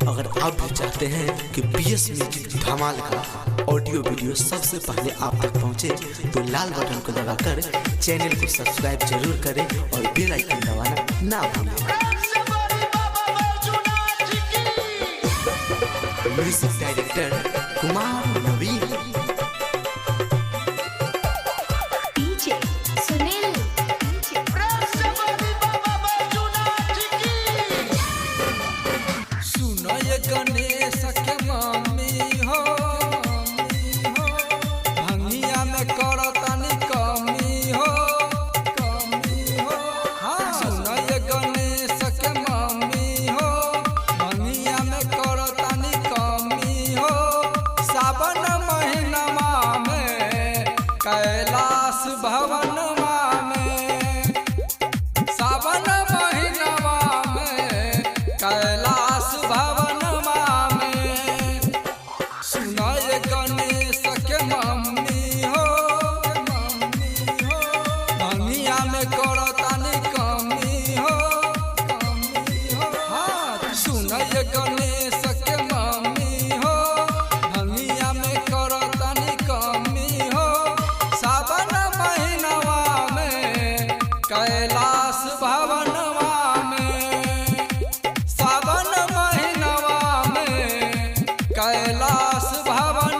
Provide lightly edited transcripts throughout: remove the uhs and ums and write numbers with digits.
अगर आप भी चाहते हैं कि बीएस म्यूजिक धमाल का ऑडियो वीडियो सबसे पहले आप तक पहुंचे तो लाल बटन को दबाकर चैनल को सब्सक्राइब जरूर करें और बेल आइकन दबाना ना भूलें। म्यूजिक डायरेक्टर कुमार नवीन। गणेश के मम्मी हो भंगिया में करतनी कमी हो हाँ सुनय गणेश के मम्मी हो भंगिया में करतनी कमी हो। सावन महीनमा में कैलाश भवनमा में सावन महीनमा में कैलाश भवन गणेश के मम्मी हो भंगिया में करतनी कमी हो हाँ सुनय गणेश के मम्मी हो भंगिया में करतनी कमी हो। सावन महीनवा में कैलाश भवनवा में सावन महीनवा में कैलाश भवन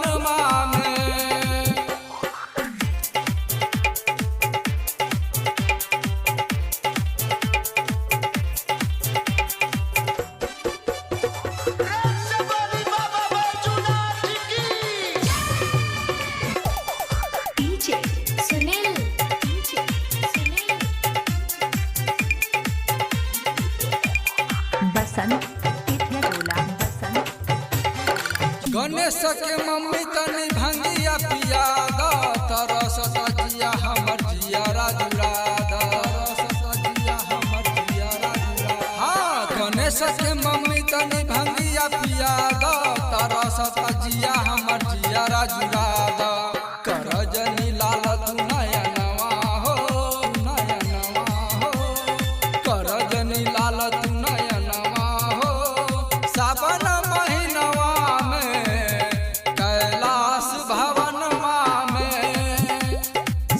गणेश के मम्मी तनी भंगिया पिया दा तरस सजिया हमर जियारा जुड़ा हमर जियारा जुड़ा हाँ गणेश के मम्मी तनी भंगिया पिया दा तरस सजिया हमर जियारा जुड़ा दा कर जनी लाल तू नया नवा हो कर जनी लाल तू नया नवा हो। सावन महीनवा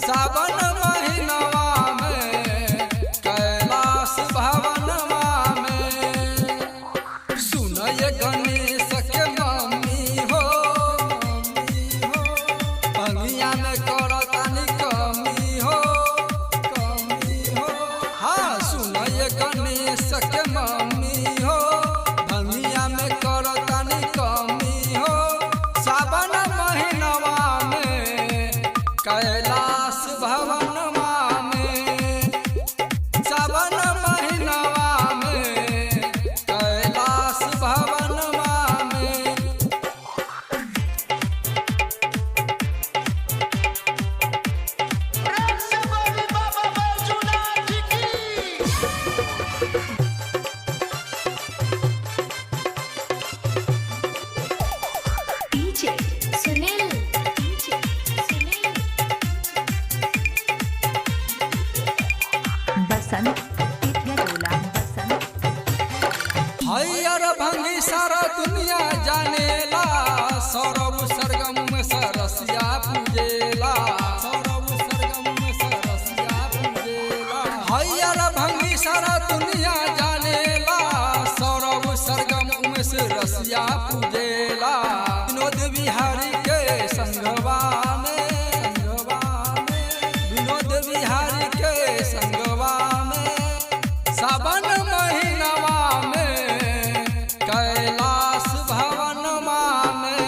सावन महीनवा में कैलाश भवनवा में सुनय गणेश के मम्मी हो भंगिया में करतनी कमी हो हाँ सुनय गणेश के मम्मी हो भंगिया में करतनी कमी हो। सावन महीनवा में कैलाश भवनमा में सावन महीनवा में कैलाश भवनमा में हयर भंगी सारा दुनिया जानेला सौरभ सरगम में सरसिया पूजेला हयर भंगी सारा दुनिया जानेला सौरभ सरगम में सरसिया पूजेला। विनोद बिहारी के संगवा में विनोद बिहारी के संगवा में सावन महीनवा में कैलाश भवनमा में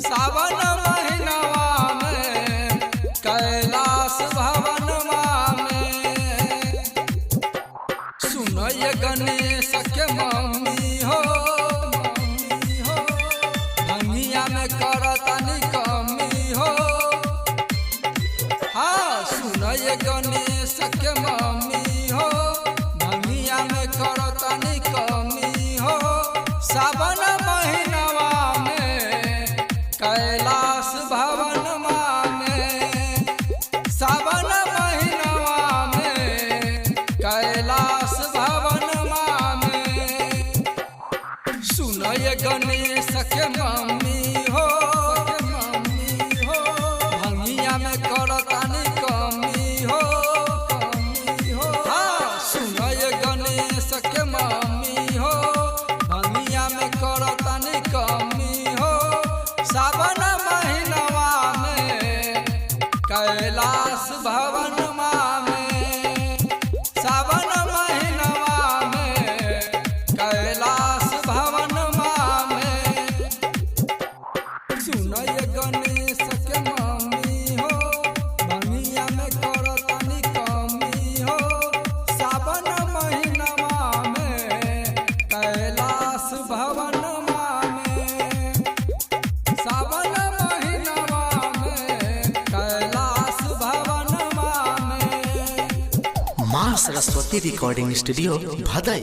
सावन महीनवा में कैलाश भवनमा में सुनय गणेश के मम्मी हो भंगिया में करतनी कमी हो हाँ सुनय गणेश के मम्मी हो भंगिया में करतनी कमी हो। सावन महीनवा में कैलाश भवनमा में सावन महीनवा में कैलाश भवनमा में सुनय गणेश के मम्मी हो भंगिया में करतानी कमी हो सुनय गणेश के मम्मी हो भंगिया में करतानी कमी हो सावन महीनवा में कैलाश भवन सावन महीनवा में कैलाश भवन सुनय गणेश के मम्मी हो भंगिया में करतानी कमी हो सावन महीनवा में कैलाश भवन सावन महीनवा में कैलाश भवन माँ सरस्वती रिकॉर्डिंग स्टूडियो भदई।